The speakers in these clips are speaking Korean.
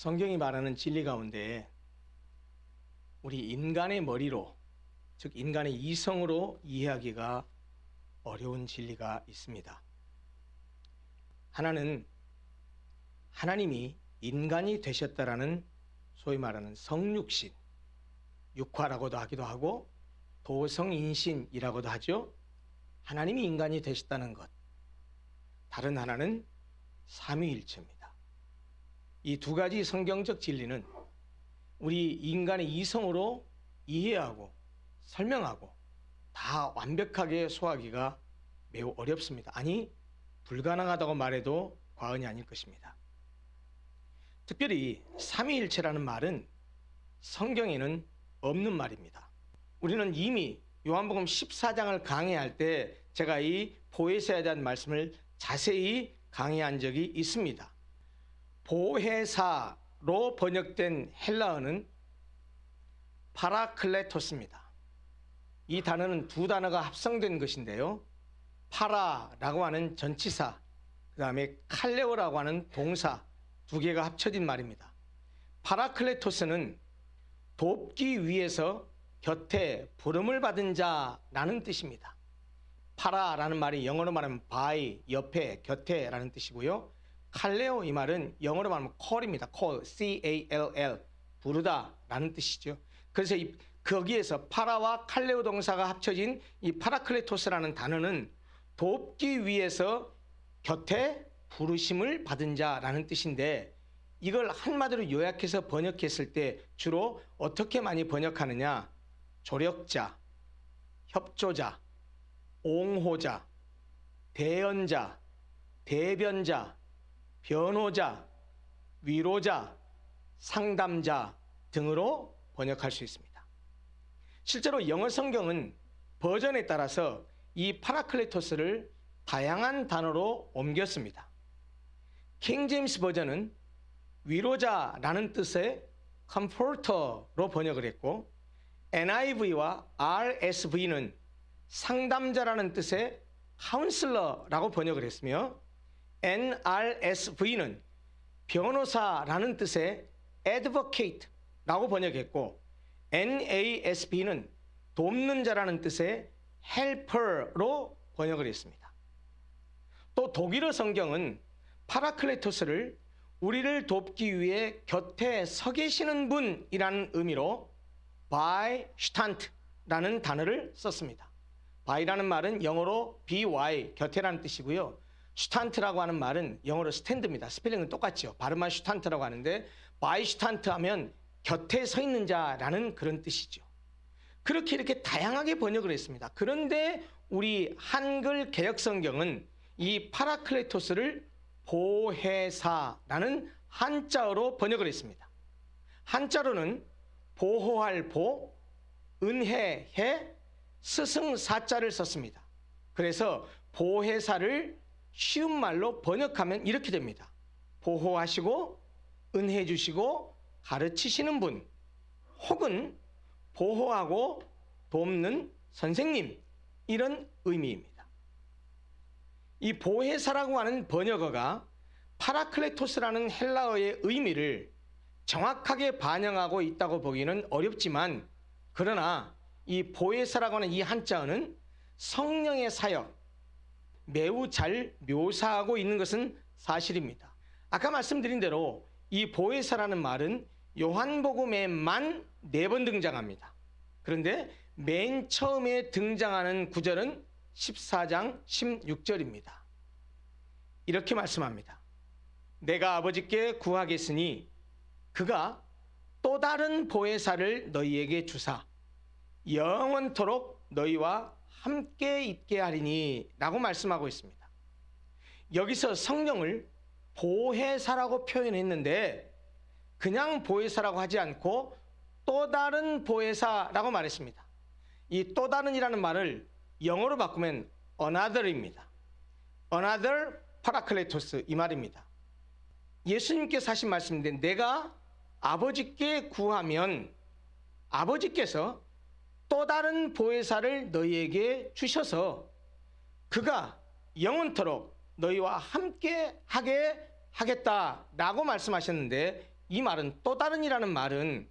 성경이 말하는 진리 가운데 우리 인간의 머리로, 즉 인간의 이성으로 이해하기가 어려운 진리가 있습니다. 하나는 하나님이 인간이 되셨다라는 소위 말하는 성육신, 육화라고도 하기도 하고 도성인신이라고도 하죠. 하나님이 인간이 되셨다는 것. 다른 하나는 삼위일체입니다. 이 두 가지 성경적 진리는 우리 인간의 이성으로 이해하고 설명하고 다 완벽하게 소화하기가 매우 어렵습니다. 아니, 불가능하다고 말해도 과언이 아닐 것입니다. 특별히 삼위일체라는 말은 성경에는 없는 말입니다. 우리는 이미 요한복음 14장을 강해할 때 제가 이 보혜사에 대한 말씀을 자세히 강해한 적이 있습니다. 보혜사로 번역된 헬라어는 파라클레토스입니다. 이 단어는 두 단어가 합성된 것인데요. 파라라고 하는 전치사, 그 다음에 칼레오라고 하는 동사 두 개가 합쳐진 말입니다. 파라클레토스는 돕기 위해서 곁에 부름을 받은 자라는 뜻입니다. 파라라는 말이 영어로 말하면 by, 옆에, 곁에라는 뜻이고요. 칼레오 이 말은 영어로 말하면 call입니다. call, C-A-L-L, 부르다라는 뜻이죠. 그래서 거기에서 파라와 칼레오 동사가 합쳐진 이 파라클레토스라는 단어는 돕기 위해서 곁에 부르심을 받은 자라는 뜻인데, 이걸 한마디로 요약해서 번역했을 때 주로 어떻게 많이 번역하느냐? 조력자, 협조자, 옹호자, 대언자, 대변자, 변호자, 위로자, 상담자 등으로 번역할 수 있습니다. 실제로 영어 성경은 버전에 따라서 이 파라클레토스를 다양한 단어로 옮겼습니다. 킹 제임스 버전은 위로자라는 뜻의 comforter로 번역을 했고, NIV와 RSV는 상담자라는 뜻의 counselor라고 번역을 했으며, NRSV는 변호사라는 뜻의 advocate라고 번역했고, NASB는 돕는 자라는 뜻의 helper로 번역을 했습니다. 또 독일어 성경은 파라클레토스를 우리를 돕기 위해 곁에 서 계시는 분이라는 의미로 Beistand라는 단어를 썼습니다. by라는 말은 영어로 by, 곁에라는 뜻이고요. 슈탄트라고 하는 말은 영어로 스탠드입니다. 스펠링은 똑같죠. 발음만 슈탄트라고 하는데 Beistand 하면 곁에 서 있는 자라는 그런 뜻이죠. 그렇게 이렇게 다양하게 번역을 했습니다. 그런데 우리 한글 개역성경은 이 파라클레토스를 보혜사라는 한자어로 번역을 했습니다. 한자로는 보호할 보, 은혜해, 스승사자를 썼습니다. 그래서 보혜사를 쉬운 말로 번역하면 이렇게 됩니다. 보호하시고 은혜 주시고 가르치시는 분, 혹은 보호하고 돕는 선생님, 이런 의미입니다. 이 보혜사라고 하는 번역어가 파라클레토스라는 헬라어의 의미를 정확하게 반영하고 있다고 보기는 어렵지만, 그러나 이 보혜사라고 하는 이 한자어는 성령의 사역, 매우 잘 묘사하고 있는 것은 사실입니다. 아까 말씀드린 대로 이 보혜사라는 말은 요한복음에만 4번 등장합니다. 그런데 맨 처음에 등장하는 구절은 14장 16절입니다. 이렇게 말씀합니다. 내가 아버지께 구하겠으니 그가 또 다른 보혜사를 너희에게 주사 영원토록 너희와 함께 있게 하리니 라고 말씀하고 있습니다. 여기서 성령을 보혜사라고 표현했는데 그냥 보혜사라고 하지 않고 또 다른 보혜사라고 말했습니다. 이 또 다른이라는 말을 영어로 바꾸면 another입니다. another 파라클레토스 이 말입니다. 예수님께서 하신 말씀인데, 내가 아버지께 구하면 아버지께서 또 다른 보혜사를 너희에게 주셔서 그가 영원토록 너희와 함께 하게 하겠다라고 말씀하셨는데, 이 말은 또 다른이라는 말은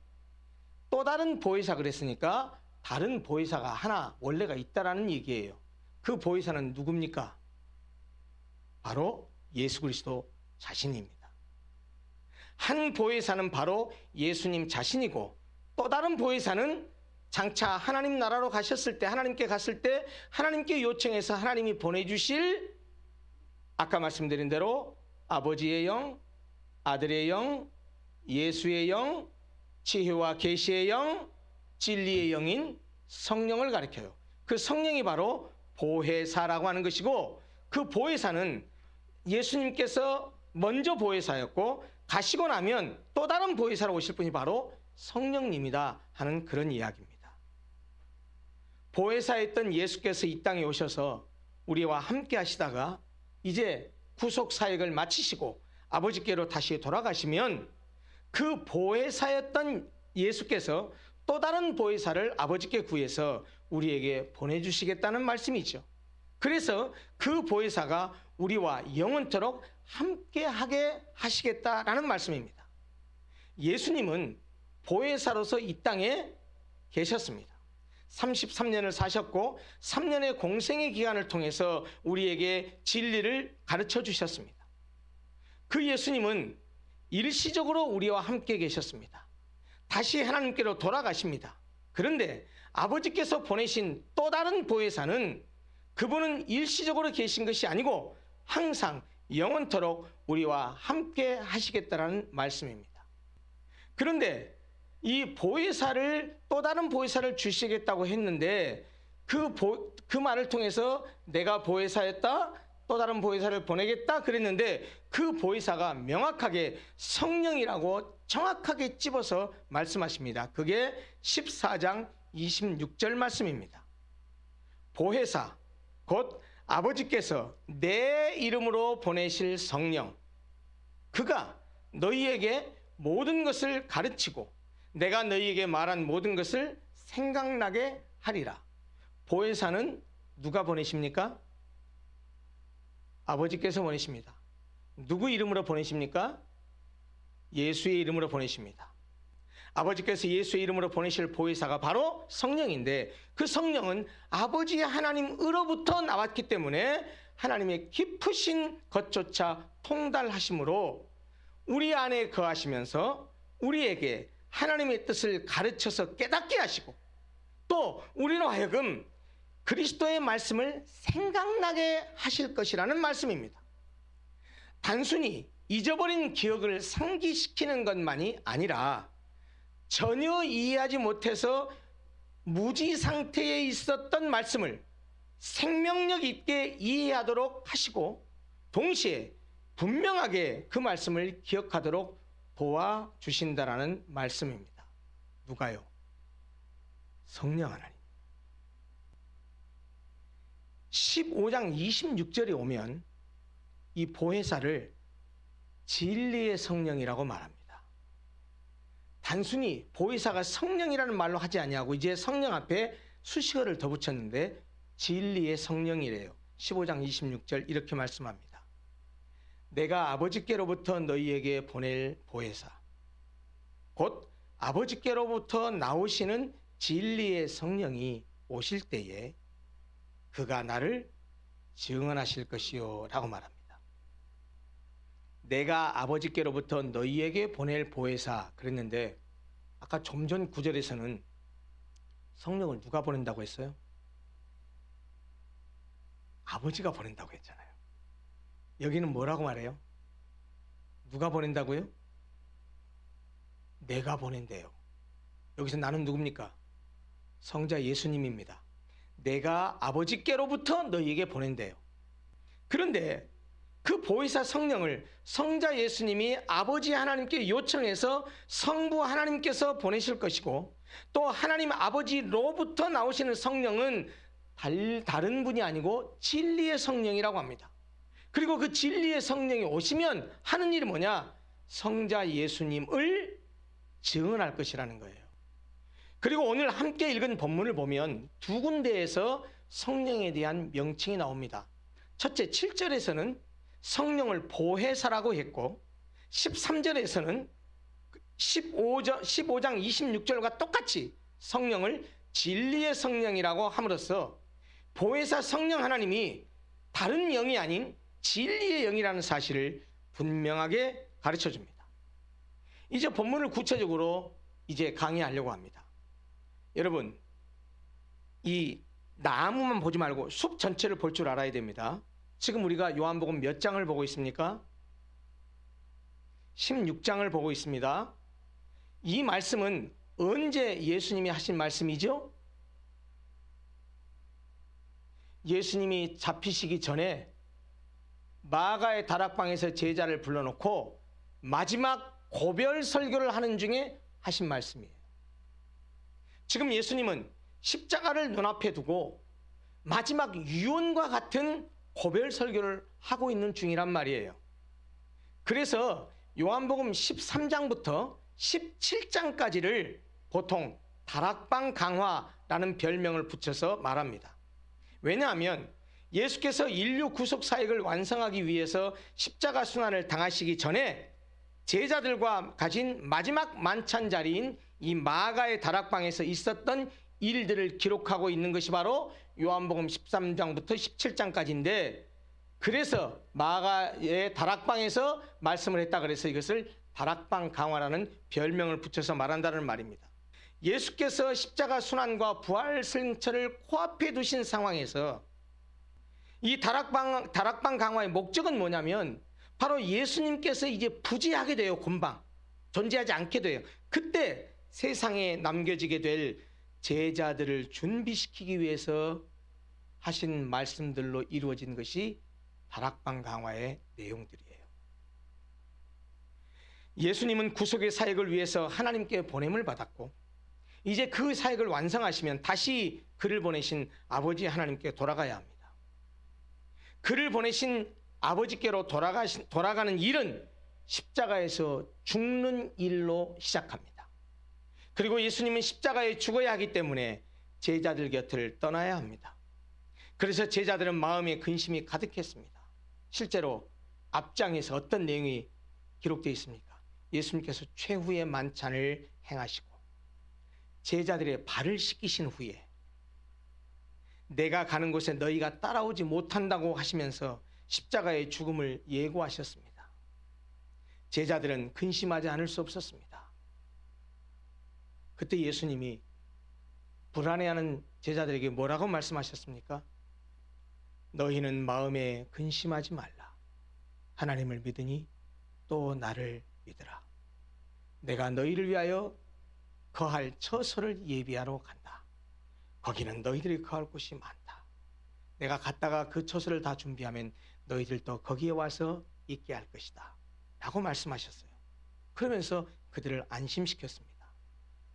또 다른 보혜사 그랬으니까 다른 보혜사가 하나 원래가 있다라는 얘기예요. 그 보혜사는 누굽니까? 바로 예수 그리스도 자신입니다. 한 보혜사는 바로 예수님 자신이고 또 다른 보혜사는 장차 하나님 나라로 가셨을 때 하나님께 갔을 때 하나님께 요청해서 하나님이 보내주실 아까 말씀드린 대로 아버지의 영, 아들의 영, 예수의 영, 지혜와 계시의 영, 진리의 영인 성령을 가리켜요. 그 성령이 바로 보혜사라고 하는 것이고 그 보혜사는 예수님께서 먼저 보혜사였고 가시고 나면 또 다른 보혜사로 오실 분이 바로 성령님이다 하는 그런 이야기입니다. 보혜사였던 예수께서 이 땅에 오셔서 우리와 함께 하시다가 이제 구속 사역을 마치시고 아버지께로 다시 돌아가시면 그 보혜사였던 예수께서 또 다른 보혜사를 아버지께 구해서 우리에게 보내주시겠다는 말씀이죠. 그래서 그 보혜사가 우리와 영원토록 함께하게 하시겠다라는 말씀입니다. 예수님은 보혜사로서 이 땅에 계셨습니다. 33년을 사셨고 3년의 공생의 기간을 통해서 우리에게 진리를 가르쳐 주셨습니다. 그 예수님은 일시적으로 우리와 함께 계셨습니다. 다시 하나님께로 돌아가십니다. 그런데 아버지께서 보내신 또 다른 보혜사는 그분은 일시적으로 계신 것이 아니고 항상 영원토록 우리와 함께 하시겠다라는 말씀입니다. 그런데 이 보혜사를 또 다른 보혜사를 주시겠다고 했는데 그 말을 통해서 내가 보혜사였다 또 다른 보혜사를 보내겠다 그랬는데 그 보혜사가 명확하게 성령이라고 정확하게 찝어서 말씀하십니다. 그게 14장 26절 말씀입니다. 보혜사 곧 아버지께서 내 이름으로 보내실 성령 그가 너희에게 모든 것을 가르치고 내가 너희에게 말한 모든 것을 생각나게 하리라. 보혜사는 누가 보내십니까? 아버지께서 보내십니다. 누구 이름으로 보내십니까? 예수의 이름으로 보내십니다. 아버지께서 예수의 이름으로 보내실 보혜사가 바로 성령인데 그 성령은 아버지 하나님으로부터 나왔기 때문에 하나님의 깊으신 것조차 통달하심으로 우리 안에 거하시면서 우리에게 하나님의 뜻을 가르쳐서 깨닫게 하시고 또 우리로 하여금 그리스도의 말씀을 생각나게 하실 것이라는 말씀입니다. 단순히 잊어버린 기억을 상기시키는 것만이 아니라 전혀 이해하지 못해서 무지 상태에 있었던 말씀을 생명력 있게 이해하도록 하시고 동시에 분명하게 그 말씀을 기억하도록 도와주신다라는 말씀입니다. 누가요? 성령 하나님. 15장 26절에 오면 이 보혜사를 진리의 성령이라고 말합니다. 단순히 보혜사가 성령이라는 말로 하지 아니하고 이제 성령 앞에 수식어를 더 붙였는데 진리의 성령이래요. 15장 26절 이렇게 말씀합니다. 내가 아버지께로부터 너희에게 보낼 보혜사 곧 아버지께로부터 나오시는 진리의 성령이 오실 때에 그가 나를 증언하실 것이요 라고 말합니다. 내가 아버지께로부터 너희에게 보낼 보혜사 그랬는데 아까 좀 전 구절에서는 성령을 누가 보낸다고 했어요? 아버지가 보낸다고 했잖아요. 여기는 뭐라고 말해요? 누가 보낸다고요? 내가 보낸대요. 여기서 나는 누굽니까? 성자 예수님입니다. 내가 아버지께로부터 너희에게 보낸대요. 그런데 그 보혜사 성령을 성자 예수님이 아버지 하나님께 요청해서 성부 하나님께서 보내실 것이고 또 하나님 아버지로부터 나오시는 성령은 다른 분이 아니고 진리의 성령이라고 합니다. 그리고 그 진리의 성령이 오시면 하는 일이 뭐냐? 성자 예수님을 증언할 것이라는 거예요. 그리고 오늘 함께 읽은 본문을 보면 두 군데에서 성령에 대한 명칭이 나옵니다. 첫째 7절에서는 성령을 보혜사라고 했고 13절에서는 15장 26절과 똑같이 성령을 진리의 성령이라고 함으로써 보혜사 성령 하나님이 다른 영이 아닌 진리의 영이라는 사실을 분명하게 가르쳐 줍니다. 이제 본문을 구체적으로 이제 강의하려고 합니다. 여러분, 이 나무만 보지 말고 숲 전체를 볼 줄 알아야 됩니다. 지금 우리가 요한복음 몇 장을 보고 있습니까? 16장을 보고 있습니다. 이 말씀은 언제 예수님이 하신 말씀이죠? 예수님이 잡히시기 전에 마가의 다락방에서 제자를 불러놓고 마지막 고별 설교를 하는 중에 하신 말씀이에요. 지금 예수님은 십자가를 눈앞에 두고 마지막 유언과 같은 고별 설교를 하고 있는 중이란 말이에요. 그래서 요한복음 13장부터 17장까지를 보통 다락방 강화라는 별명을 붙여서 말합니다. 왜냐하면 예수께서 인류 구속 사역을 완성하기 위해서 십자가 순환을 당하시기 전에 제자들과 가진 마지막 만찬 자리인 이 마가의 다락방에서 있었던 일들을 기록하고 있는 것이 바로 요한복음 13장부터 17장까지인데, 그래서 마가의 다락방에서 말씀을 했다 그래서 이것을 다락방 강화라는 별명을 붙여서 말한다는 말입니다. 예수께서 십자가 순환과 부활 승천을 코앞에 두신 상황에서 이 다락방 강화의 목적은 뭐냐면 바로 예수님께서 이제 부재하게 돼요. 금방 존재하지 않게 돼요. 그때 세상에 남겨지게 될 제자들을 준비시키기 위해서 하신 말씀들로 이루어진 것이 다락방 강화의 내용들이에요. 예수님은 구속의 사역을 위해서 하나님께 보냄을 받았고 이제 그 사역을 완성하시면 다시 그를 보내신 아버지 하나님께 돌아가야 합니다. 그를 보내신 아버지께로 돌아가는 일은 십자가에서 죽는 일로 시작합니다. 그리고 예수님은 십자가에 죽어야 하기 때문에 제자들 곁을 떠나야 합니다. 그래서 제자들은 마음에 근심이 가득했습니다. 실제로 앞장에서 어떤 내용이 기록되어 있습니까? 예수님께서 최후의 만찬을 행하시고 제자들의 발을 씻기신 후에 내가 가는 곳에 너희가 따라오지 못한다고 하시면서 십자가의 죽음을 예고하셨습니다. 제자들은 근심하지 않을 수 없었습니다. 그때 예수님이 불안해하는 제자들에게 뭐라고 말씀하셨습니까? 너희는 마음에 근심하지 말라. 하나님을 믿으니 또 나를 믿으라. 내가 너희를 위하여 거할 처소를 예비하러 간다. 거기는 너희들이 거할 곳이 많다. 내가 갔다가 그 처소를 다 준비하면 너희들도 거기에 와서 있게 할 것이다 라고 말씀하셨어요. 그러면서 그들을 안심시켰습니다.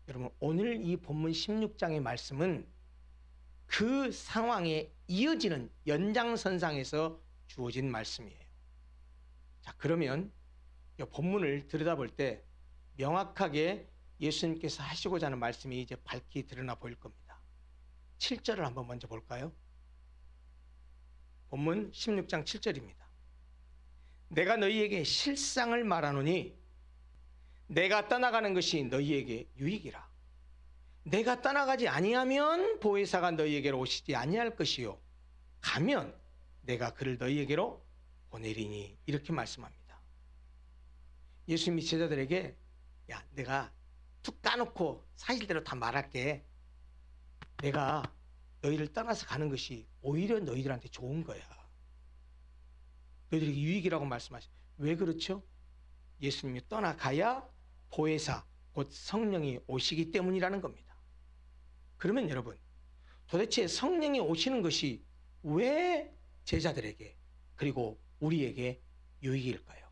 여러분, 오늘 이 본문 16장의 말씀은 그 상황에 이어지는 연장선상에서 주어진 말씀이에요. 자, 그러면 이 본문을 들여다볼 때 명확하게 예수님께서 하시고자 하는 말씀이 이제 밝히 드러나 보일 겁니다. 7절을 한번 먼저 볼까요? 본문 16장 7절입니다. 내가 너희에게 실상을 말하노니 내가 떠나가는 것이 너희에게 유익이라. 내가 떠나가지 아니하면 보혜사가 너희에게로 오시지 아니할 것이요 가면 내가 그를 너희에게로 보내리니, 이렇게 말씀합니다. 예수님이 제자들에게 야, 내가 툭 까놓고 사실대로 다 말할게. 내가 너희를 떠나서 가는 것이 오히려 너희들한테 좋은 거야. 너희들에게 유익이라고 말씀하셔. 왜 그렇죠? 예수님이 떠나가야 보혜사, 곧 성령이 오시기 때문이라는 겁니다. 그러면 여러분, 도대체 성령이 오시는 것이 왜 제자들에게 그리고 우리에게 유익일까요?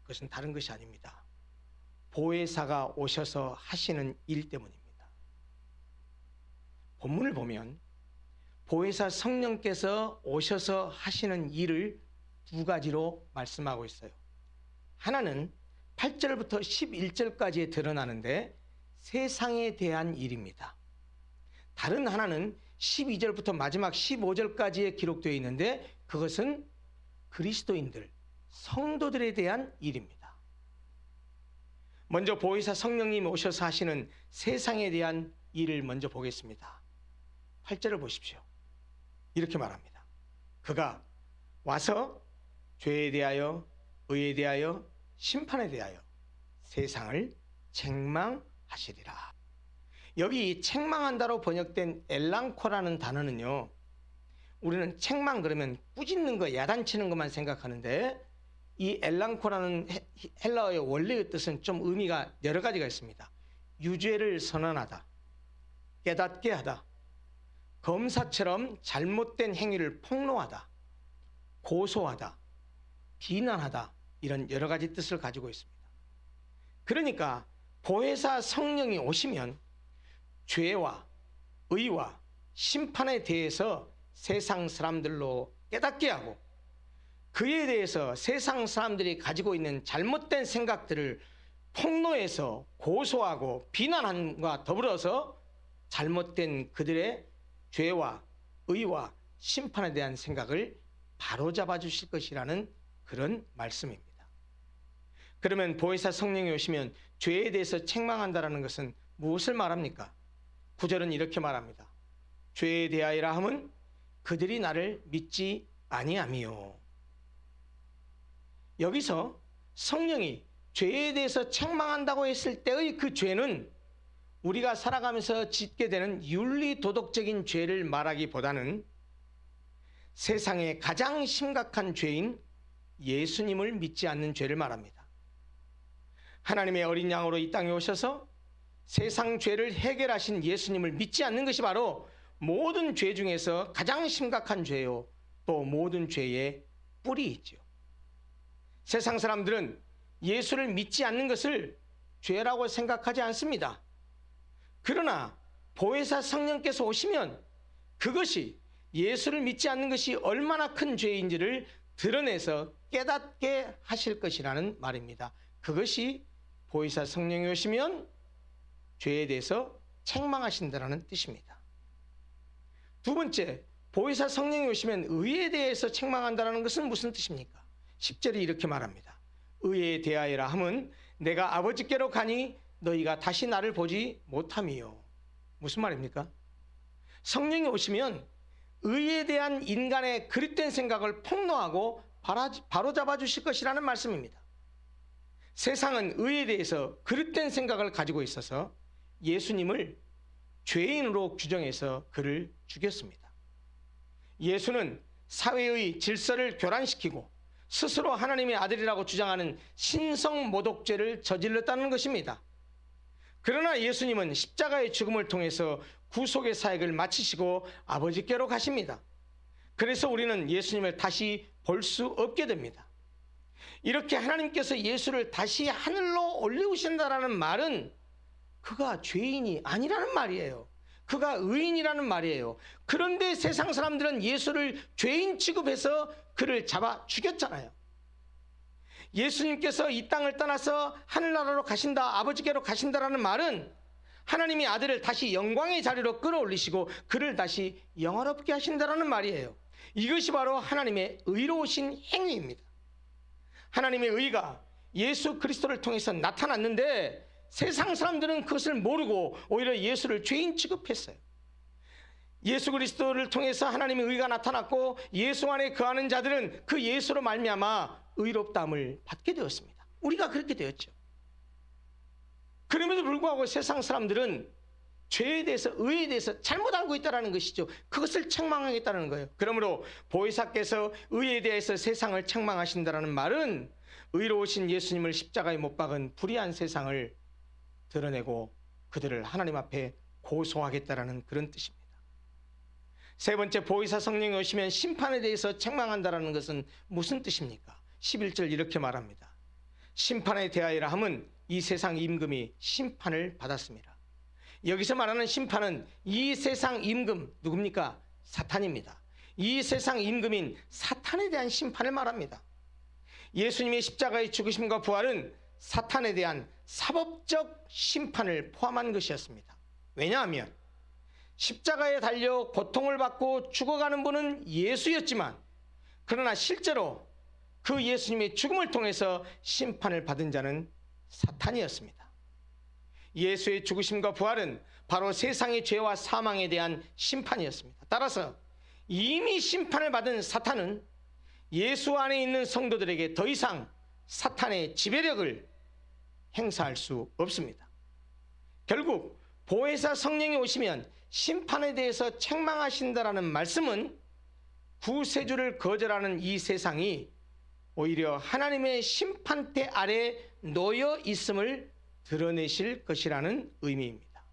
그것은 다른 것이 아닙니다. 보혜사가 오셔서 하시는 일 때문입니다. 본문을 보면 보혜사 성령께서 오셔서 하시는 일을 두 가지로 말씀하고 있어요. 하나는 8절부터 11절까지에 드러나는데 세상에 대한 일입니다. 다른 하나는 12절부터 마지막 15절까지에 기록되어 있는데 그것은 그리스도인들, 성도들에 대한 일입니다. 먼저 보혜사 성령님이 오셔서 하시는 세상에 대한 일을 먼저 보겠습니다. 8절을 보십시오. 이렇게 말합니다. 그가 와서 죄에 대하여, 의에 대하여, 심판에 대하여 세상을 책망하시리라. 여기 책망한다로 번역된 엘랑코라는 단어는요, 우리는 책망 그러면 꾸짖는 거, 야단치는 것만 생각하는데 이 엘랑코라는 헬라어의 원래의 뜻은 좀 의미가 여러 가지가 있습니다. 유죄를 선언하다, 깨닫게 하다, 검사처럼 잘못된 행위를 폭로하다, 고소하다, 비난하다, 이런 여러 가지 뜻을 가지고 있습니다. 그러니까 보혜사 성령이 오시면 죄와 의와 심판에 대해서 세상 사람들로 깨닫게 하고, 그에 대해서 세상 사람들이 가지고 있는 잘못된 생각들을 폭로해서 고소하고 비난함과 더불어서 잘못된 그들의 죄와 의와 심판에 대한 생각을 바로잡아 주실 것이라는 그런 말씀입니다. 그러면 보혜사 성령이 오시면 죄에 대해서 책망한다는 것은 무엇을 말합니까? 9절은 이렇게 말합니다. 죄에 대하여라 함은 그들이 나를 믿지 아니함이요. 여기서 성령이 죄에 대해서 책망한다고 했을 때의 그 죄는 우리가 살아가면서 짓게 되는 윤리도덕적인 죄를 말하기보다는 세상의 가장 심각한 죄인 예수님을 믿지 않는 죄를 말합니다. 하나님의 어린 양으로 이 땅에 오셔서 세상 죄를 해결하신 예수님을 믿지 않는 것이 바로 모든 죄 중에서 가장 심각한 죄요, 또 모든 죄의 뿌리이지요. 세상 사람들은 예수를 믿지 않는 것을 죄라고 생각하지 않습니다. 그러나 보혜사 성령께서 오시면 그것이, 예수를 믿지 않는 것이 얼마나 큰 죄인지를 드러내서 깨닫게 하실 것이라는 말입니다. 그것이 보혜사 성령이 오시면 죄에 대해서 책망하신다는 뜻입니다. 두 번째, 보혜사 성령이 오시면 의에 대해서 책망한다는 것은 무슨 뜻입니까? 10절이 이렇게 말합니다. 의에 대하여라 함은 내가 아버지께로 가니 너희가 다시 나를 보지 못함이요. 무슨 말입니까? 성령이 오시면 의에 대한 인간의 그릇된 생각을 폭로하고 바로잡아 주실 것이라는 말씀입니다. 세상은 의에 대해서 그릇된 생각을 가지고 있어서 예수님을 죄인으로 규정해서 그를 죽였습니다. 예수는 사회의 질서를 교란시키고 스스로 하나님의 아들이라고 주장하는 신성모독죄를 저질렀다는 것입니다. 그러나 예수님은 십자가의 죽음을 통해서 구속의 사역을 마치시고 아버지께로 가십니다. 그래서 우리는 예수님을 다시 볼 수 없게 됩니다. 이렇게 하나님께서 예수를 다시 하늘로 올리우신다는 말은 그가 죄인이 아니라는 말이에요. 그가 의인이라는 말이에요. 그런데 세상 사람들은 예수를 죄인 취급해서 그를 잡아 죽였잖아요. 예수님께서 이 땅을 떠나서 하늘나라로 가신다, 아버지께로 가신다라는 말은 하나님의 아들을 다시 영광의 자리로 끌어올리시고 그를 다시 영화롭게 하신다라는 말이에요. 이것이 바로 하나님의 의로우신 행위입니다. 하나님의 의가 예수 그리스도를 통해서 나타났는데 세상 사람들은 그것을 모르고 오히려 예수를 죄인 취급했어요. 예수 그리스도를 통해서 하나님의 의가 나타났고 예수 안에 거하는 자들은 그 예수로 말미암아 의롭다함을 받게 되었습니다. 우리가 그렇게 되었죠. 그럼에도 불구하고 세상 사람들은 죄에 대해서, 의에 대해서 잘못 알고 있다는 것이죠. 그것을 책망하겠다는 거예요. 그러므로 보혜사께서 의에 대해서 세상을 책망하신다는 말은 의로우신 예수님을 십자가에 못 박은 불의한 세상을 드러내고 그들을 하나님 앞에 고소하겠다라는 그런 뜻입니다. 세 번째, 보혜사 성령이 오시면 심판에 대해서 책망한다는 것은 무슨 뜻입니까? 11절 이렇게 말합니다. 심판에 대하여라 함은 이 세상 임금이 심판을 받았습니다. 여기서 말하는 심판은 이 세상 임금 누굽니까? 사탄입니다. 이 세상 임금인 사탄에 대한 심판을 말합니다. 예수님의 십자가의 죽으심과 부활은 사탄에 대한 사법적 심판을 포함한 것이었습니다. 왜냐하면 십자가에 달려 고통을 받고 죽어가는 분은 예수였지만 그러나 실제로 그 예수님의 죽음을 통해서 심판을 받은 자는 사탄이었습니다. 예수의 죽으심과 부활은 바로 세상의 죄와 사망에 대한 심판이었습니다. 따라서 이미 심판을 받은 사탄은 예수 안에 있는 성도들에게 더 이상 사탄의 지배력을 행사할 수 없습니다. 결국 보혜사 성령이 오시면 심판에 대해서 책망하신다라는 말씀은 구세주를 거절하는 이 세상이 오히려 하나님의 심판대 아래 놓여 있음을 드러내실 것이라는 의미입니다.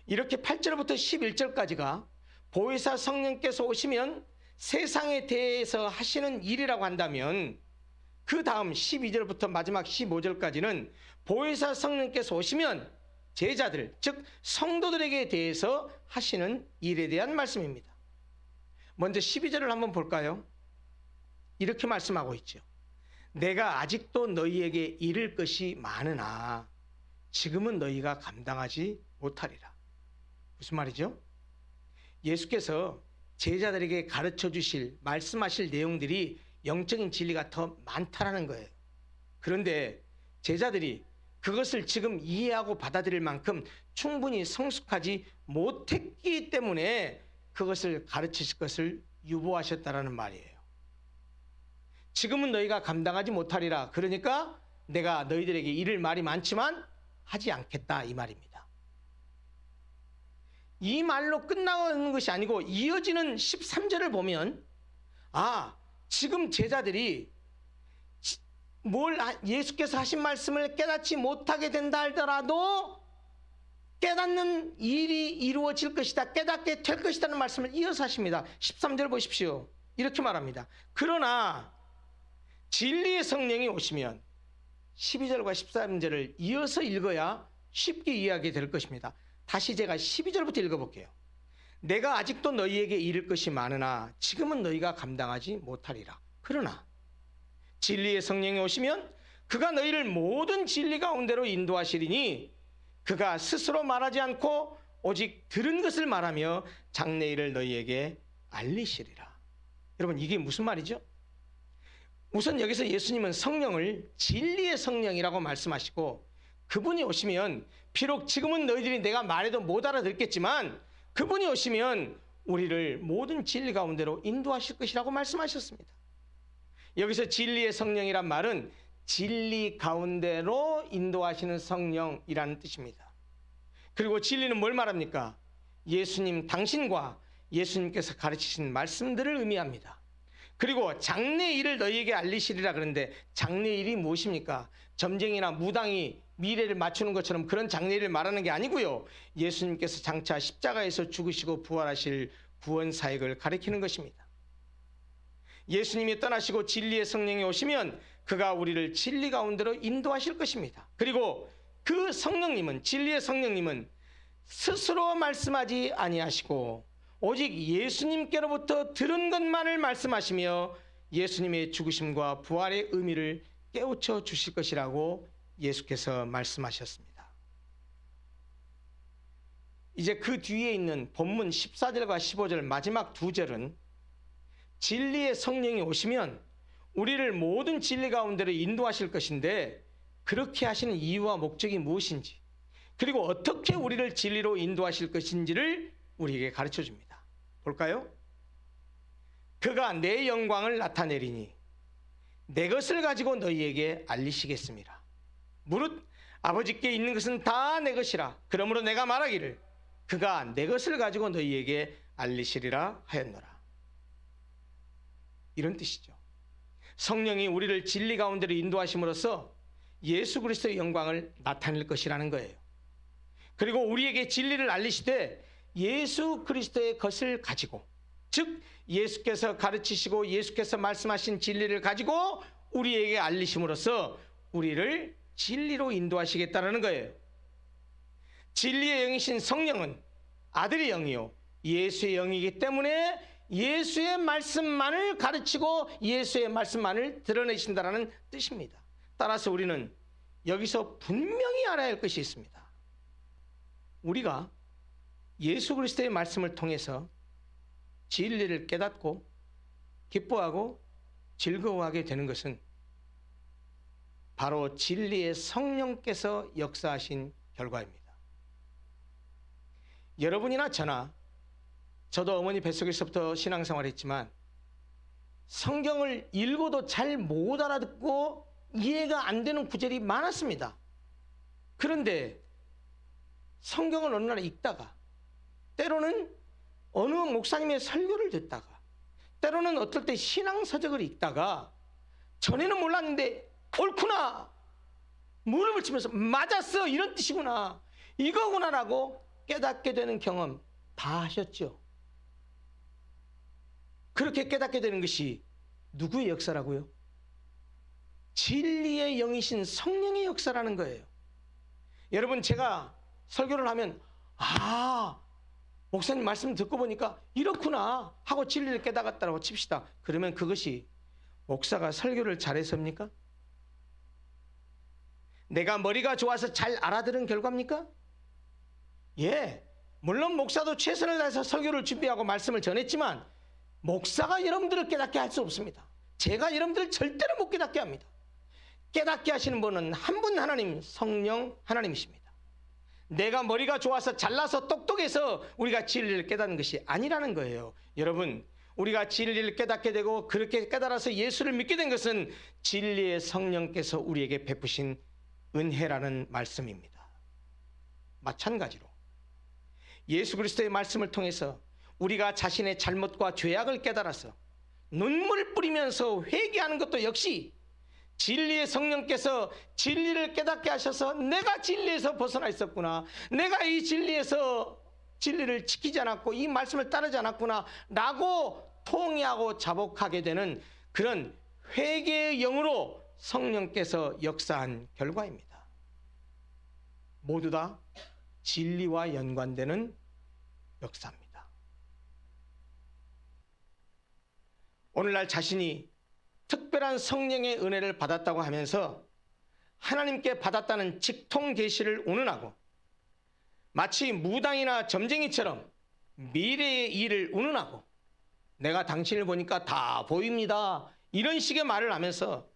이렇게 8절부터 11절까지가 보혜사 성령께서 오시면 세상에 대해서 하시는 일이라고 한다면, 그 다음 12절부터 마지막 15절까지는 보혜사 성령께서 오시면 제자들, 즉 성도들에게 대해서 하시는 일에 대한 말씀입니다. 먼저 12절을 한번 볼까요? 이렇게 말씀하고 있죠. 내가 아직도 너희에게 이를 것이 많으나 지금은 너희가 감당하지 못하리라. 무슨 말이죠? 예수께서 제자들에게 가르쳐 주실, 말씀하실 내용들이 영적인 진리가 더 많다라는 거예요. 그런데 제자들이 그것을 지금 이해하고 받아들일 만큼 충분히 성숙하지 못했기 때문에 그것을 가르치실 것을 유보하셨다라는 말이에요. 지금은 너희가 감당하지 못하리라. 그러니까 내가 너희들에게 이를 말이 많지만 하지 않겠다, 이 말입니다. 이 말로 끝나는 것이 아니고 이어지는 13절을 보면, 지금 제자들이 예수께서 하신 말씀을 깨닫지 못하게 된다 하더라도 깨닫는 일이 이루어질 것이다, 깨닫게 될 것이라는 말씀을 이어서 하십니다. 13절 보십시오. 이렇게 말합니다. 그러나 진리의 성령이 오시면, 12절과 13절을 이어서 읽어야 쉽게 이해하게 될 것입니다. 다시 제가 12절부터 읽어볼게요. 내가 아직도 너희에게 이를 것이 많으나 지금은 너희가 감당하지 못하리라. 그러나 진리의 성령이 오시면 그가 너희를 모든 진리 가운데로 인도하시리니 그가 스스로 말하지 않고 오직 들은 것을 말하며 장래일을 너희에게 알리시리라. 여러분, 이게 무슨 말이죠? 우선 여기서 예수님은 성령을 진리의 성령이라고 말씀하시고, 그분이 오시면 비록 지금은 너희들이 내가 말해도 못 알아듣겠지만 그분이 오시면 우리를 모든 진리 가운데로 인도하실 것이라고 말씀하셨습니다. 여기서 진리의 성령이란 말은 진리 가운데로 인도하시는 성령이라는 뜻입니다. 그리고 진리는 뭘 말합니까? 예수님 당신과 예수님께서 가르치신 말씀들을 의미합니다. 그리고 장래일을 너희에게 알리시리라 그러는데, 장래일이 무엇입니까? 점쟁이나 무당이 미래를 맞추는 것처럼 그런 장래일을 말하는 게 아니고요, 예수님께서 장차 십자가에서 죽으시고 부활하실 구원 사역을 가리키는 것입니다. 예수님이 떠나시고 진리의 성령이 오시면 그가 우리를 진리 가운데로 인도하실 것입니다. 그리고 그 성령님은, 진리의 성령님은 스스로 말씀하지 아니하시고 오직 예수님께로부터 들은 것만을 말씀하시며 예수님의 죽으심과 부활의 의미를 깨우쳐 주실 것이라고 예수께서 말씀하셨습니다. 이제 그 뒤에 있는 본문 14절과 15절 마지막 두 절은 진리의 성령이 오시면 우리를 모든 진리 가운데로 인도하실 것인데, 그렇게 하시는 이유와 목적이 무엇인지, 그리고 어떻게 우리를 진리로 인도하실 것인지를 우리에게 가르쳐 줍니다. 볼까요? 그가 내 영광을 나타내리니 내 것을 가지고 너희에게 알리시겠습니다. 무릇 아버지께 있는 것은 다 내 것이라. 그러므로 내가 말하기를 그가 내 것을 가지고 너희에게 알리시리라 하였노라. 이런 뜻이죠. 성령이 우리를 진리 가운데로 인도하심으로써 예수 그리스도의 영광을 나타낼 것이라는 거예요. 그리고 우리에게 진리를 알리시되 예수 그리스도의 것을 가지고, 즉 예수께서 가르치시고 예수께서 말씀하신 진리를 가지고 우리에게 알리심으로써 우리를 진리로 인도하시겠다는 거예요. 진리의 영이신 성령은 아들의 영이요 예수의 영이기 때문에 예수의 말씀만을 가르치고 예수의 말씀만을 드러내신다는 뜻입니다. 따라서 우리는 여기서 분명히 알아야 할 것이 있습니다. 우리가 예수 그리스도의 말씀을 통해서 진리를 깨닫고 기뻐하고 즐거워하게 되는 것은 바로 진리의 성령께서 역사하신 결과입니다. 여러분이나 저도 어머니 뱃속에서부터 신앙생활을 했지만 성경을 읽어도 잘 못 알아듣고 이해가 안 되는 구절이 많았습니다. 그런데 성경을 어느 날 읽다가 때로는 어느 목사님의 설교를 듣다가 때로는 어떨 때 신앙서적을 읽다가 전에는 몰랐는데 옳구나 무릎을 치면서 맞았어 이런 뜻이구나 이거구나라고 깨닫게 되는 경험 다 하셨죠. 그렇게 깨닫게 되는 것이 누구의 역사라고요? 진리의 영이신 성령의 역사라는 거예요. 여러분 제가 설교를 하면 목사님 말씀 듣고 보니까 이렇구나 하고 진리를 깨닫았다고 칩시다. 그러면 그것이 목사가 설교를 잘해서입니까? 내가 머리가 좋아서 잘 알아들은 결과입니까? 예, 물론 목사도 최선을 다해서 설교를 준비하고 말씀을 전했지만 목사가 여러분들을 깨닫게 할 수 없습니다. 제가 여러분들을 절대로 못 깨닫게 합니다. 깨닫게 하시는 분은 한 분 하나님, 성령 하나님이십니다. 내가 머리가 좋아서 잘나서 똑똑해서 우리가 진리를 깨닫는 것이 아니라는 거예요. 여러분, 우리가 진리를 깨닫게 되고 그렇게 깨달아서 예수를 믿게 된 것은 진리의 성령께서 우리에게 베푸신 은혜라는 말씀입니다. 마찬가지로 예수 그리스도의 말씀을 통해서 우리가 자신의 잘못과 죄악을 깨달아서 눈물을 뿌리면서 회개하는 것도 역시 진리의 성령께서 진리를 깨닫게 하셔서 내가 진리에서 벗어나 있었구나, 내가 이 진리에서 진리를 지키지 않았고 이 말씀을 따르지 않았구나 라고 통회하고 자복하게 되는 그런 회개의 영으로 성령께서 역사한 결과입니다. 모두 다 진리와 연관되는 역사입니다. 오늘날 자신이 특별한 성령의 은혜를 받았다고 하면서 하나님께 받았다는 직통 계시를 운운하고 마치 무당이나 점쟁이처럼 미래의 일을 운운하고 내가 당신을 보니까 다 보입니다 이런 식의 말을 하면서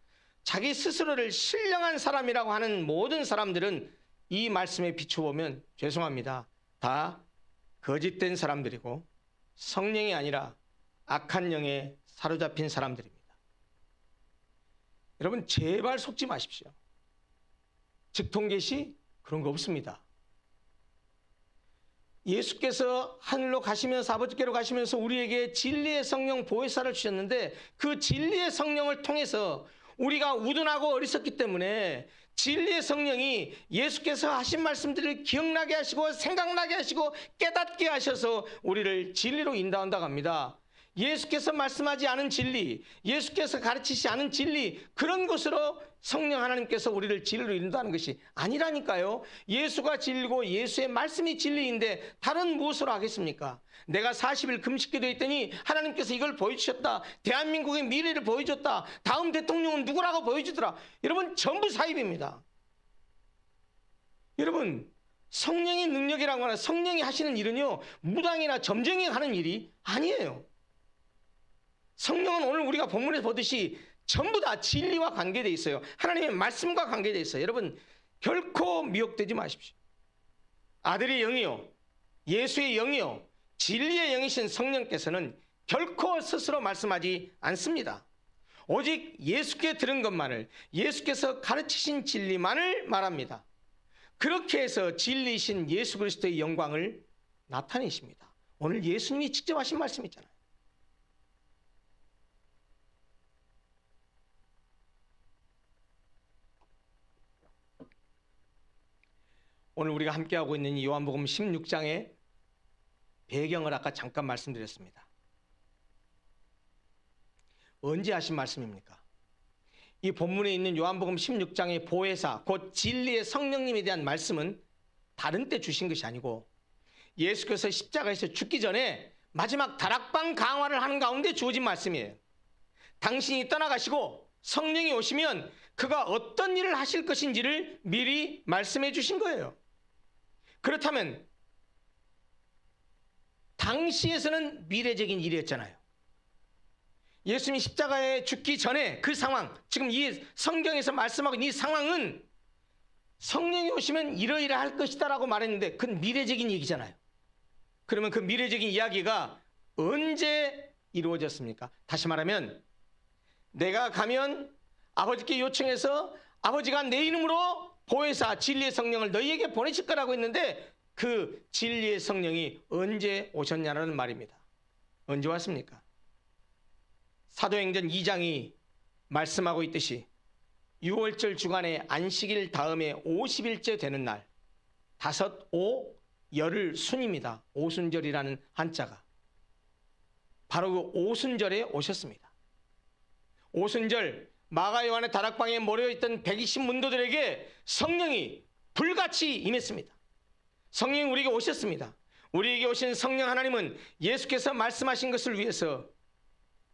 자기 스스로를 신령한 사람이라고 하는 모든 사람들은 이 말씀에 비추보면 죄송합니다. 다 거짓된 사람들이고 성령이 아니라 악한 영에 사로잡힌 사람들입니다. 여러분 제발 속지 마십시오. 직통계시 그런 거 없습니다. 예수께서 하늘로 가시면서 아버지께로 가시면서 우리에게 진리의 성령 보혜사를 주셨는데 그 진리의 성령을 통해서 우리가 우둔하고 어리석기 때문에 진리의 성령이 예수께서 하신 말씀들을 기억나게 하시고 생각나게 하시고 깨닫게 하셔서 우리를 진리로 인도한다고 합니다. 예수께서 말씀하지 않은 진리, 예수께서 가르치지 않은 진리, 그런 것으로 성령 하나님께서 우리를 진리로 인도하는 것이 아니라니까요. 예수가 진리고 예수의 말씀이 진리인데 다른 무엇으로 하겠습니까? 내가 40일 금식기도 했더니 하나님께서 이걸 보여주셨다. 대한민국의 미래를 보여줬다. 다음 대통령은 누구라고 보여주더라. 여러분 전부 사입입니다. 여러분 성령의 능력이라고 하는 성령이 하시는 일은요 무당이나 점쟁이 하는 일이 아니에요. 성령은 오늘 우리가 본문에서 보듯이 전부 다 진리와 관계되어 있어요. 하나님의 말씀과 관계되어 있어요. 여러분 결코 미혹되지 마십시오. 아들의 영이요 예수의 영이요 진리의 영이신 성령께서는 결코 스스로 말씀하지 않습니다. 오직 예수께 들은 것만을 예수께서 가르치신 진리만을 말합니다. 그렇게 해서 진리이신 예수 그리스도의 영광을 나타내십니다. 오늘 예수님이 직접 하신 말씀 있잖아요. 오늘 우리가 함께하고 있는 이 요한복음 16장의 배경을 아까 잠깐 말씀드렸습니다. 언제 하신 말씀입니까? 이 본문에 있는 요한복음 16장의 보혜사, 곧 진리의 성령님에 대한 말씀은 다른 때 주신 것이 아니고 예수께서 십자가에서 죽기 전에 마지막 다락방 강화를 하는 가운데 주어진 말씀이에요. 당신이 떠나가시고 성령이 오시면 그가 어떤 일을 하실 것인지를 미리 말씀해 주신 거예요. 그렇다면 당시에서는 미래적인 일이었잖아요. 예수님이 십자가에 죽기 전에 그 상황, 지금 이 성경에서 말씀하고 있는 이 상황은 성령이 오시면 이러이러할 것이다라고 말했는데 그건 미래적인 얘기잖아요. 그러면 그 미래적인 이야기가 언제 이루어졌습니까? 다시 말하면 내가 가면 아버지께 요청해서 아버지가 내 이름으로 보혜사 진리의 성령을 너희에게 보내실 거라고 했는데 그 진리의 성령이 언제 오셨냐는 말입니다. 언제 왔습니까? 사도행전 2장이 말씀하고 있듯이 6월절 주간의 안식일 다음에 50일째 되는 날, 다섯 오 열흘 순입니다. 오순절이라는 한자가 바로 그 오순절에 오셨습니다. 오순절 마가 요한의 다락방에 모여있던 120문도들에게 성령이 불같이 임했습니다. 성령이 우리에게 오셨습니다. 우리에게 오신 성령 하나님은 예수께서 말씀하신 것을 위해서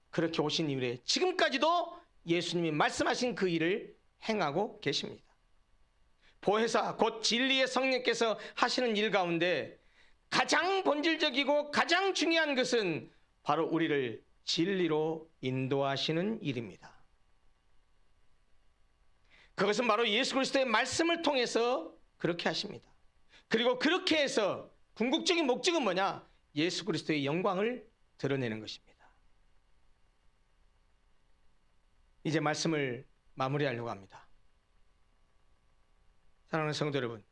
그렇게 오신 이후에 지금까지도 예수님이 말씀하신 그 일을 행하고 계십니다. 보혜사 곧 진리의 성령께서 하시는 일 가운데 가장 본질적이고 가장 중요한 것은 바로 우리를 진리로 인도하시는 일입니다. 그것은 바로 예수 그리스도의 말씀을 통해서 그렇게 하십니다. 그리고 그렇게 해서 궁극적인 목적은 뭐냐? 예수 그리스도의 영광을 드러내는 것입니다. 이제 말씀을 마무리하려고 합니다. 사랑하는 성도 여러분,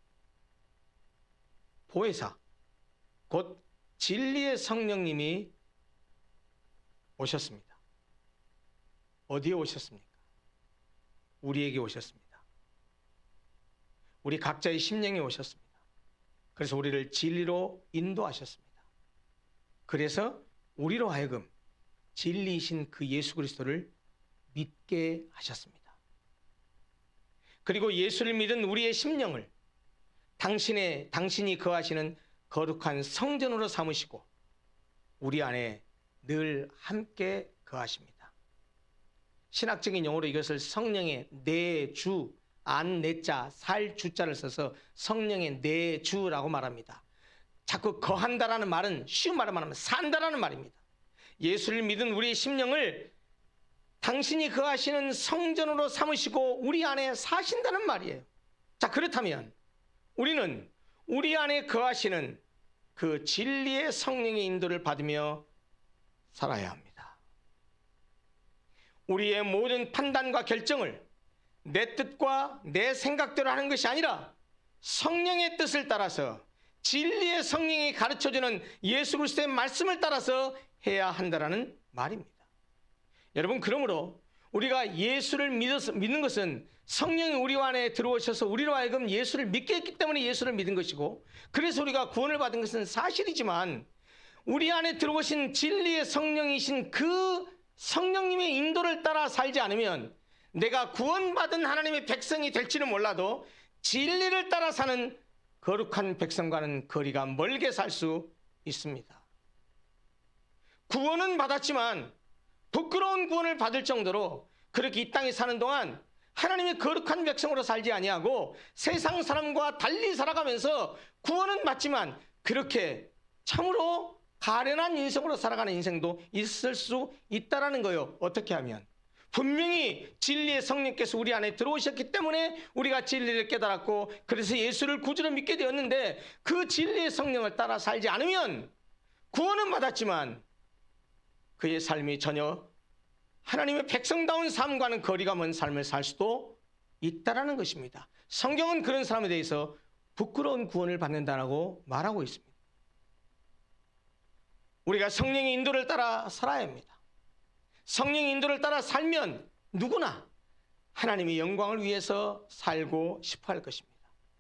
보혜사 곧 진리의 성령님이 오셨습니다. 어디에 오셨습니까? 우리에게 오셨습니다. 우리 각자의 심령에 오셨습니다. 그래서 우리를 진리로 인도하셨습니다. 그래서 우리로 하여금 진리이신 그 예수 그리스도를 믿게 하셨습니다. 그리고 예수를 믿은 우리의 심령을 당신이 거하시는 거룩한 성전으로 삼으시고 우리 안에 늘 함께 거하십니다. 신학적인 용어로 이것을 성령의 내주, 안 내자, 살 주자를 써서 성령의 내주라고 말합니다. 자꾸 거한다라는 말은 쉬운 말로 말하면 산다라는 말입니다. 예수를 믿은 우리의 심령을 당신이 거하시는 성전으로 삼으시고 우리 안에 사신다는 말이에요. 자, 그렇다면 우리는 우리 안에 거하시는 그 진리의 성령의 인도를 받으며 살아야 합니다. 우리의 모든 판단과 결정을 내 뜻과 내 생각대로 하는 것이 아니라 성령의 뜻을 따라서 진리의 성령이 가르쳐주는 예수 그리스도의 말씀을 따라서 해야 한다는 말입니다. 여러분, 그러므로 우리가 예수를 믿는 것은 성령이 우리 안에 들어오셔서 우리로 하여금 예수를 믿게 했기 때문에 예수를 믿은 것이고, 그래서 우리가 구원을 받은 것은 사실이지만 우리 안에 들어오신 진리의 성령이신 그 성령님의 인도를 따라 살지 않으면 내가 구원받은 하나님의 백성이 될지는 몰라도 진리를 따라 사는 거룩한 백성과는 거리가 멀게 살 수 있습니다. 구원은 받았지만 부끄러운 구원을 받을 정도로 그렇게 이 땅에 사는 동안 하나님의 거룩한 백성으로 살지 아니하고 세상 사람과 달리 살아가면서 구원은 받지만 그렇게 참으로 가련한 인생으로 살아가는 인생도 있을 수 있다라는 거예요. 어떻게 하면? 분명히 진리의 성령께서 우리 안에 들어오셨기 때문에 우리가 진리를 깨달았고 그래서 예수를 구주로 믿게 되었는데 그 진리의 성령을 따라 살지 않으면 구원은 받았지만 그의 삶이 전혀 하나님의 백성다운 삶과는 거리가 먼 삶을 살 수도 있다라는 것입니다. 성경은 그런 사람에 대해서 부끄러운 구원을 받는다라고 말하고 있습니다. 우리가 성령의 인도를 따라 살아야 합니다. 성령의 인도를 따라 살면 누구나 하나님의 영광을 위해서 살고 싶어 할 것입니다.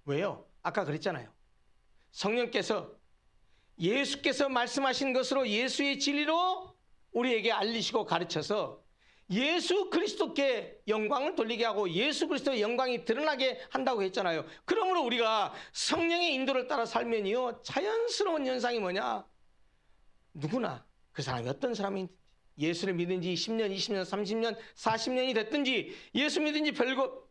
왜요? 아까 그랬잖아요. 성령께서 예수께서 말씀하신 것으로 예수의 진리로 우리에게 알리시고 가르쳐서 예수 그리스도께 영광을 돌리게 하고 예수 그리스도의 영광이 드러나게 한다고 했잖아요. 그러므로 우리가 성령의 인도를 따라 살면요, 자연스러운 현상이 뭐냐? 누구나 그 사람이 어떤 사람인지 예수를 믿은 지 10년, 20년, 30년, 40년이 됐든지 예수 믿은 지 별거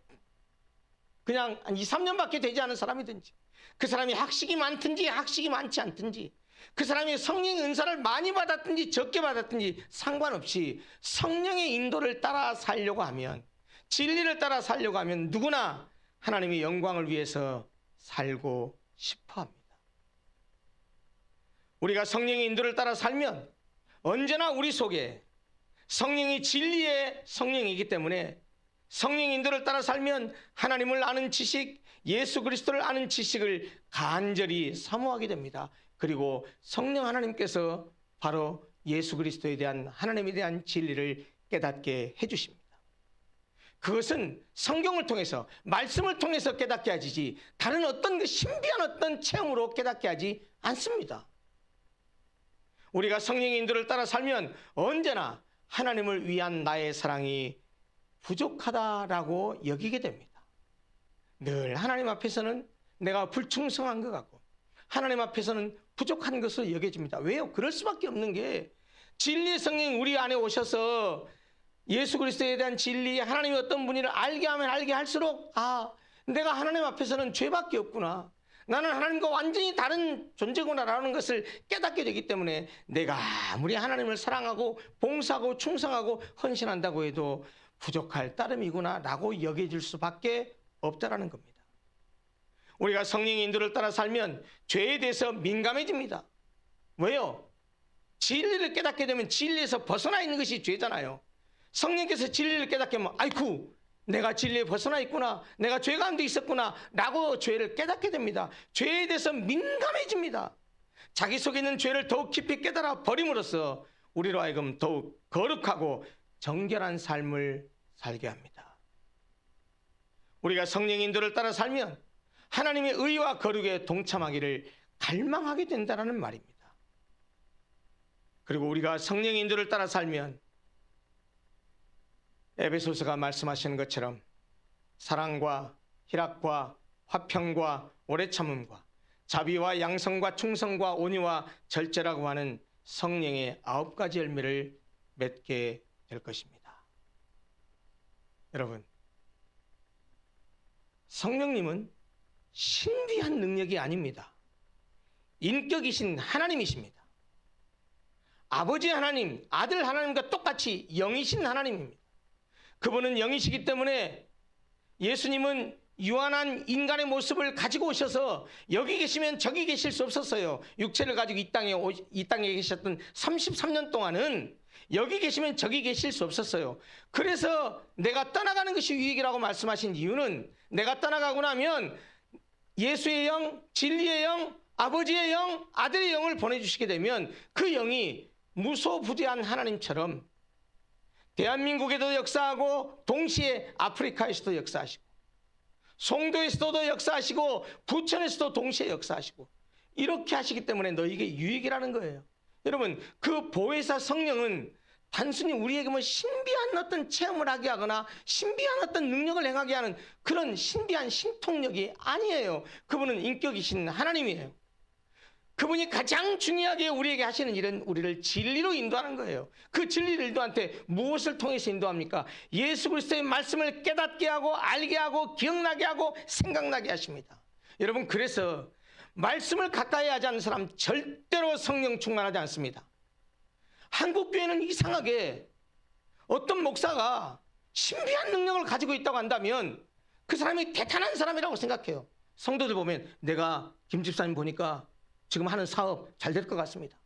그냥 한 2, 3년밖에 되지 않은 사람이든지 그 사람이 학식이 많든지 학식이 많지 않든지 그 사람이 성령의 은사를 많이 받았든지 적게 받았든지 상관없이 성령의 인도를 따라 살려고 하면, 진리를 따라 살려고 하면 누구나 하나님의 영광을 위해서 살고 싶어 합니다. 우리가 성령의 인도를 따라 살면 언제나 우리 속에 성령이 진리의 성령이기 때문에 성령의 인도를 따라 살면 하나님을 아는 지식, 예수 그리스도를 아는 지식을 간절히 사모하게 됩니다. 그리고 성령 하나님께서 바로 예수 그리스도에 대한, 하나님에 대한 진리를 깨닫게 해주십니다. 그것은 성경을 통해서, 말씀을 통해서 깨닫게 하지 다른 어떤 그 신비한 어떤 체험으로 깨닫게 하지 않습니다. 우리가 성령의 인도를 따라 살면 언제나 하나님을 위한 나의 사랑이 부족하다라고 여기게 됩니다. 늘 하나님 앞에서는 내가 불충성한 것 같고 하나님 앞에서는 부족한 것으로 여겨집니다. 왜요? 그럴 수밖에 없는 게, 진리의 성령이 우리 안에 오셔서 예수 그리스도에 대한 진리, 하나님이 어떤 분이를 알게 하면 알게 할수록, 내가 하나님 앞에서는 죄밖에 없구나, 나는 하나님과 완전히 다른 존재구나라는 것을 깨닫게 되기 때문에 내가 아무리 하나님을 사랑하고 봉사하고 충성하고 헌신한다고 해도 부족할 따름이구나 라고 여겨질 수밖에 없다라는 겁니다. 우리가 성령의 인도를 따라 살면 죄에 대해서 민감해집니다. 왜요? 진리를 깨닫게 되면 진리에서 벗어나 있는 것이 죄잖아요. 성령께서 진리를 깨닫게 하면 아이쿠, 내가 진리에 벗어나 있구나, 내가 죄 가운데 있었구나 라고 죄를 깨닫게 됩니다. 죄에 대해서 민감해집니다. 자기 속에 있는 죄를 더욱 깊이 깨달아 버림으로써 우리로 하여금 더욱 거룩하고 정결한 삶을 살게 합니다. 우리가 성령의 인도를 따라 살면 하나님의 의와 거룩에 동참하기를 갈망하게 된다는 말입니다. 그리고 우리가 성령의 인도를 따라 살면 에베소서가 말씀하시는 것처럼 사랑과 희락과 화평과 오래 참음과 자비와 양성과 충성과 온유와 절제라고 하는 성령의 9가지 열매를 맺게 될 것입니다. 여러분, 성령님은 신비한 능력이 아닙니다. 인격이신 하나님이십니다. 아버지 하나님, 아들 하나님과 똑같이 영이신 하나님입니다. 그분은 영이시기 때문에 예수님은 유한한 인간의 모습을 가지고 오셔서 여기 계시면 저기 계실 수 없었어요. 육체를 가지고 이 땅에 계셨던 33년 동안은 여기 계시면 저기 계실 수 없었어요. 그래서 내가 떠나가는 것이 유익이라고 말씀하신 이유는, 내가 떠나가고 나면 예수의 영, 진리의 영, 아버지의 영, 아들의 영을 보내주시게 되면 그 영이 무소부재한 하나님처럼 대한민국에도 역사하고 동시에 아프리카에서도 역사하시고 송도에서도 역사하시고 부천에서도 동시에 역사하시고 이렇게 하시기 때문에 너희에게 유익이라는 거예요. 여러분, 그 보혜사 성령은 단순히 우리에게 뭐 신비한 어떤 체험을 하게 하거나 신비한 어떤 능력을 행하게 하는 그런 신비한 신통력이 아니에요. 그분은 인격이신 하나님이에요. 그분이 가장 중요하게 우리에게 하시는 일은 우리를 진리로 인도하는 거예요. 그 진리를 인도한테 무엇을 통해서 인도합니까? 예수 그리스도의 말씀을 깨닫게 하고 알게 하고 기억나게 하고 생각나게 하십니다. 여러분, 그래서 말씀을 가까이 하지 않는 사람 절대로 성령 충만하지 않습니다. 한국 교회는 이상하게 어떤 목사가 신비한 능력을 가지고 있다고 한다면 그 사람이 대단한 사람이라고 생각해요. 성도들 보면 내가 김 집사님 보니까 지금 하는 사업 잘 될 것 같습니다.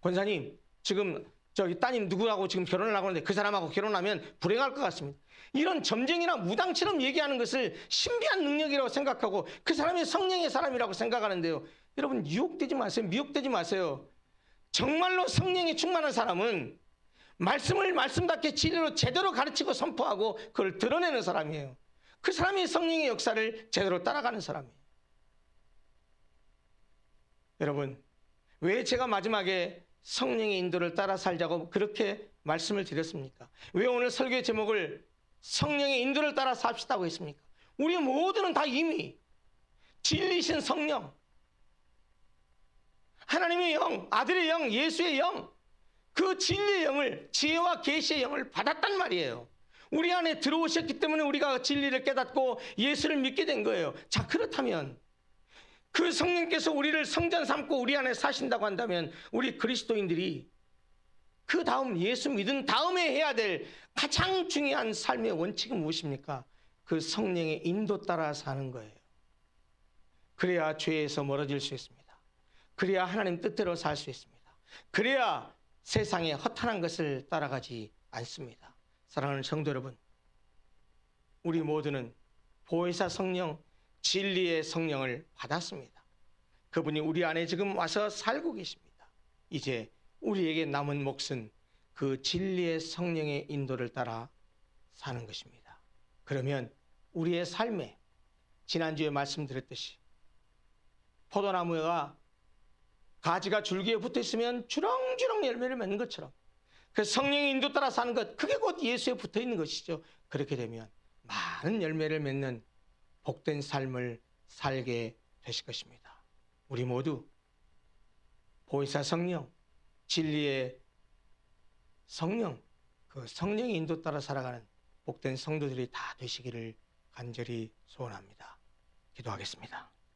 권사님, 지금 저기 따님 누구하고 지금 결혼을 하고 있는데 그 사람하고 결혼하면 불행할 것 같습니다. 이런 점쟁이나 무당처럼 얘기하는 것을 신비한 능력이라고 생각하고 그 사람이 성령의 사람이라고 생각하는데요. 여러분, 유혹되지 마세요. 미혹되지 마세요. 정말로 성령이 충만한 사람은 말씀을 말씀답게 진리로 제대로 가르치고 선포하고 그걸 드러내는 사람이에요. 그 사람이 성령의 역사를 제대로 따라가는 사람이에요. 여러분, 왜 제가 마지막에 성령의 인도를 따라 살자고 그렇게 말씀을 드렸습니까? 왜 오늘 설교의 제목을 성령의 인도를 따라 삽시다고 했습니까? 우리 모두는 다 이미 진리신 성령, 하나님의 영, 아들의 영, 예수의 영, 그 진리의 영을, 지혜와 계시의 영을 받았단 말이에요. 우리 안에 들어오셨기 때문에 우리가 진리를 깨닫고 예수를 믿게 된 거예요. 자, 그렇다면 그 성령께서 우리를 성전 삼고 우리 안에 사신다고 한다면 우리 그리스도인들이 그 다음 예수 믿은 다음에 해야 될 가장 중요한 삶의 원칙은 무엇입니까? 그 성령의 인도 따라 사는 거예요. 그래야 죄에서 멀어질 수 있습니다. 그래야 하나님 뜻대로 살 수 있습니다. 그래야 세상에 허탄한 것을 따라가지 않습니다. 사랑하는 성도 여러분, 우리 모두는 보혜사 성령, 진리의 성령을 받았습니다. 그분이 우리 안에 지금 와서 살고 계십니다. 이제 우리에게 남은 몫은 그 진리의 성령의 인도를 따라 사는 것입니다. 그러면 우리의 삶에 지난주에 말씀드렸듯이 포도나무가 가지가 줄기에 붙어 있으면 주렁주렁 열매를 맺는 것처럼 그 성령의 인도 따라 사는 것, 그게 곧 예수에 붙어 있는 것이죠. 그렇게 되면 많은 열매를 맺는 복된 삶을 살게 되실 것입니다. 우리 모두 보혜사 성령, 진리의 성령, 그 성령의 인도 따라 살아가는 복된 성도들이 다 되시기를 간절히 소원합니다. 기도하겠습니다.